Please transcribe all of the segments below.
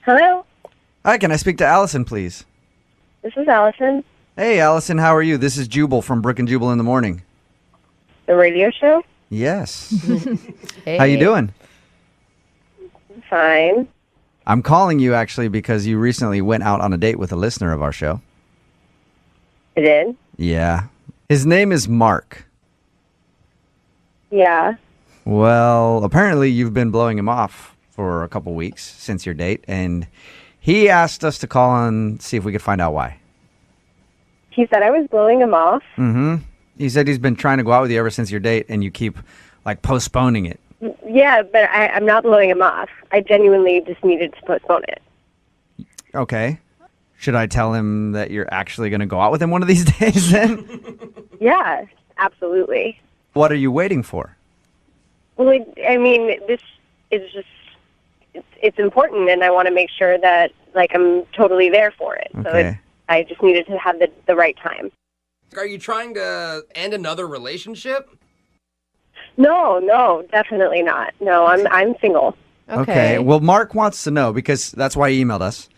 Hello, Hi, can I speak to Allison, please? this is Allison, Hey, Allison, how are you? This is Jubal from Brook and Jubal in the Morning. the radio show. Yes. Hey. How you doing? Fine. I'm calling you actually because you recently went out on a date with a listener of our show. I did? Yeah. His name is Mark. Yeah. Well, apparently you've been blowing him off for a couple weeks since your date, and he asked us to call and see if we could find out why. He said I was blowing him off. Mm-hmm. He said he's been trying to go out with you ever since your date, and you keep, postponing it. Yeah, but I'm not blowing him off. I genuinely just needed to postpone it. Okay. Should I tell him that you're actually going to go out with him one of these days then? Yeah, absolutely. What are you waiting for? Well, this is just, it's important, and I want to make sure that, I'm totally there for it. Okay. So I just needed to have the right time. Are you trying to end another relationship? No, definitely not. No, I'm single. Okay. Well, Mark wants to know because that's why he emailed us.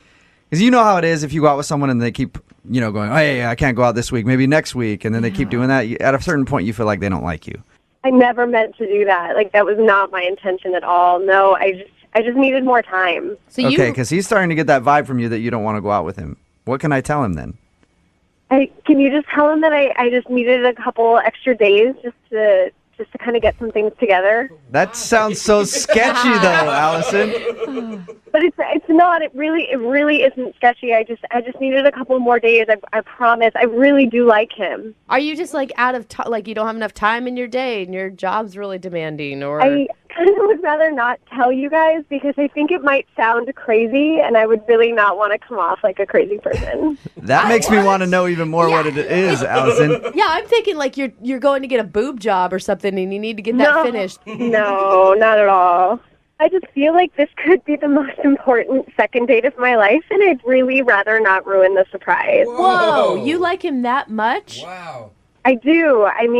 Because you know how it is if you go out with someone and they keep, going, hey, I can't go out this week, maybe next week. And then they keep doing that. At a certain point, you feel like they don't like you. I never meant to do that. That was not my intention at all. No, I just needed more time. So Okay, because he's starting to get that vibe from you that you don't want to go out with him. What can I tell him then? Can you just tell him that I just needed a couple extra days just to kind of get some things together? That sounds so sketchy, though, Allison. But it's not. It really isn't sketchy. I just needed a couple more days. I promise. I really do like him. Are you just out of time? You don't have enough time in your day, and your job's really demanding, or? I kind of would rather not tell you guys because I think it might sound crazy, and I would really not want to come off like a crazy person. That makes me want to know even more what it is, Allison. Yeah, I'm thinking you're going to get a boob job or something, and you need to get that finished. No, not at all. I just feel like this could be the most important second date of my life, and I'd really rather not ruin the surprise. Whoa, you like him that much? Wow. I do. I've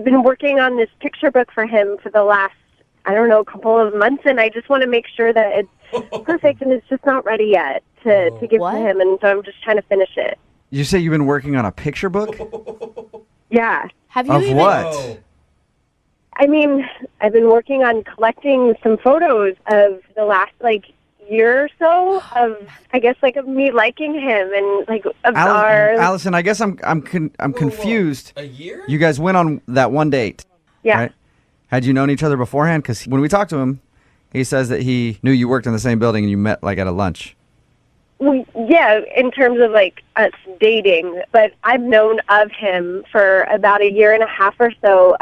been working on this picture book for him for the last, couple of months, and I just want to make sure that it's perfect, and it's just not ready yet to give to him, and so I'm just trying to finish it. You say you've been working on a picture book? Yeah. Have you Of even? what? I've been working on collecting some photos of the last, year or so of me liking him and, of ours. Allison, I guess I'm confused. A year? You guys went on that one date, Yeah. right? Had you known each other beforehand? Because when we talked to him, he says that he knew you worked in the same building and you met, at a lunch. Well, yeah, in terms of us dating, but I've known of him for about a year and a half or so.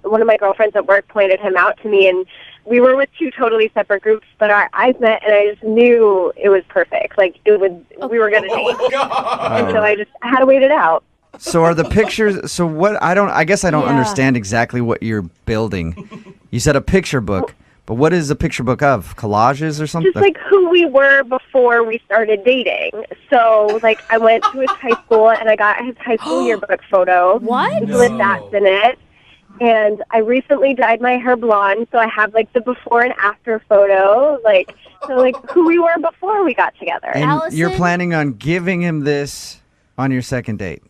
One of my girlfriends at work pointed him out to me, and we were with two totally separate groups, but our eyes met, and I just knew it was perfect. We were going to date. And so I had to wait it out. So are the pictures? So what? I guess I don't understand exactly what you're building. You said a picture book. But what is a picture book of? Collages or something? Just who we were before we started dating. So, I went to his high school and I got his high school yearbook photo. What? With that in it. And I recently dyed my hair blonde, so I have the before and after photo. Who we were before we got together. And Allison? you're planning on giving him this on your second date?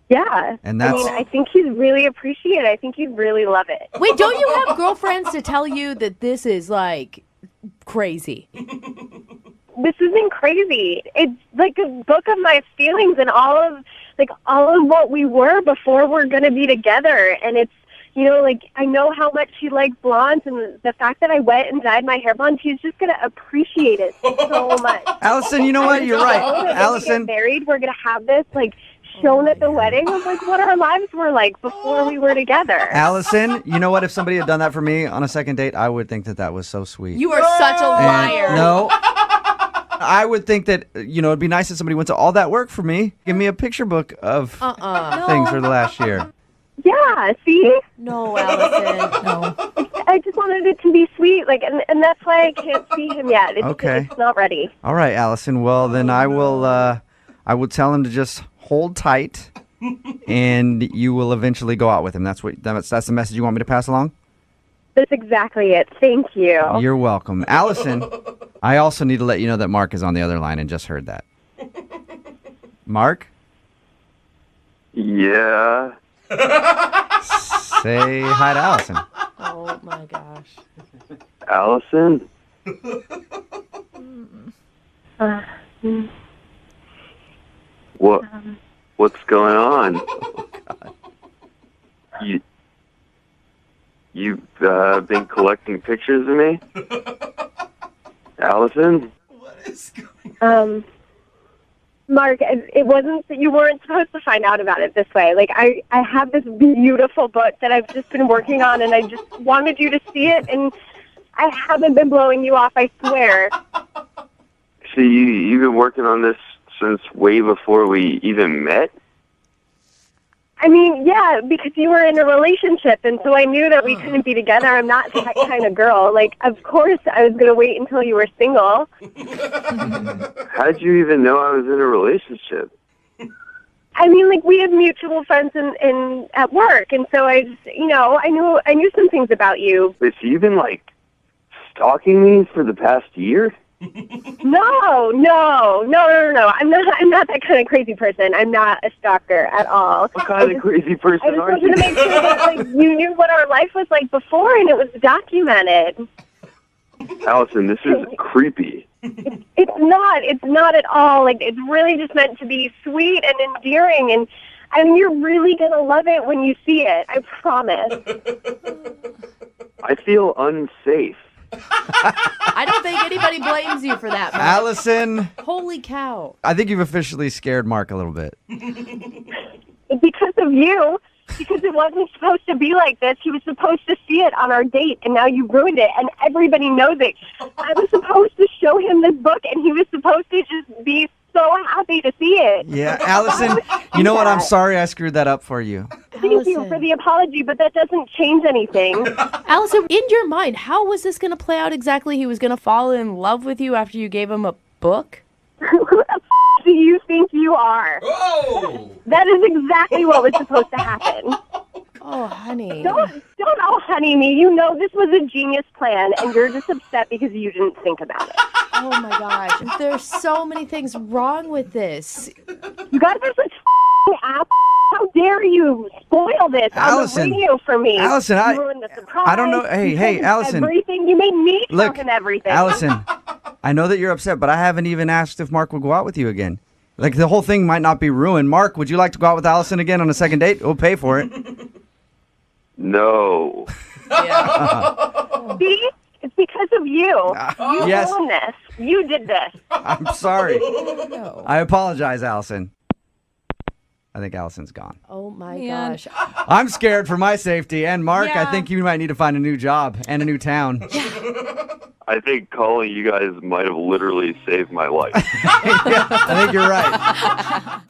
Yeah. And that's... I think he'd really appreciate it. I think he'd really love it. Wait, don't you have girlfriends to tell you that this is crazy? This isn't crazy. It's a book of my feelings and all of what we were before we're going to be together. And it's, I know how much he likes blondes, and the fact that I went and dyed my hair blonde, he's just going to appreciate it so much. Allison, you know what? You're right. Allison. When we get married, we're going to have this, shown at the wedding of what our lives were like before we were together. Allison, you know what? If somebody had done that for me on a second date, I would think that was so sweet. You are such a liar. No. I would think that, it'd be nice if somebody went to all that work for me. Give me a picture book of things for the last year. Yeah, see? No, Allison. No. I just wanted it to be sweet, and that's why I can't see him yet. It's not ready. All right, Allison. Well, then I will tell him to just hold tight, and you will eventually go out with him. That's the message you want me to pass along? That's exactly it. Thank you. You're welcome. Allison, I also need to let you know that Mark is on the other line and just heard that. Mark? Yeah. Say hi to Allison. Oh my gosh. Allison? What's going on? You've been collecting pictures of me? Allison? Mark, it wasn't that you weren't supposed to find out about it this way. Like, I have this beautiful book that I've just been working on, and I just wanted you to see it, and I haven't been blowing you off, I swear. So you've been working on this since way before we even met? I mean, yeah, because you were in a relationship, and so I knew that we couldn't be together. I'm not that kind of girl. Like, of course I was going to wait until you were single. How did you even know I was in a relationship? I mean, like, we have mutual friends in at work, and so I just, I knew some things about you. Wait, so you've been, like, stalking me for the past year? No. I'm not that kind of crazy person. I'm not a stalker at all. What kind of crazy I person just are wanted you? to make sure that, like, you knew what our life was like before, and it was documented. Allison, this is creepy. It's not at all. Like, it's really just meant to be sweet and endearing, and I mean, you're really gonna love it when you see it. I promise. I feel unsafe. I don't think anybody blames you for that, Mark. Allison, Holy cow. I think you've officially scared Mark a little bit. Because of you. Because it wasn't supposed to be like this. He was supposed to see it on our date, and now you ruined it, and everybody knows it. I was supposed to show him this book, and he was supposed to just be so happy to see it. Yeah, Allison, you know what? I'm sorry I screwed that up for you. Thank you for the apology, but that doesn't change anything. Allison, in your mind, how was this going to play out exactly? He was going to fall in love with you after you gave him a book? Who the do you think you are? Oh! That is exactly what was supposed to happen. Oh, honey. Don't all honey me. You know this was a genius plan, and you're just upset because you didn't think about it. Oh, my gosh. There's so many things wrong with this. You guys are such ass. How dare you spoil this Allison, on the radio for me? Allison, you ruined the surprise. I don't know. Hey, You Allison. Everything. You made me Look, talk and everything. Allison, I know that you're upset, but I haven't even asked if Mark would go out with you again. Like, the whole thing might not be ruined. Mark, would you like to go out with Allison again on a second date? We'll pay for it. No. See? It's because of you. You yes. ruined this. You did this. I'm sorry. No. I apologize, Allison. I think Allison's gone. Oh, my Man. gosh. I'm scared for my safety. And Mark, I Yeah. think you might need to find a new job and a new town. I think calling you guys might have literally saved my life. Yeah, I think you're right.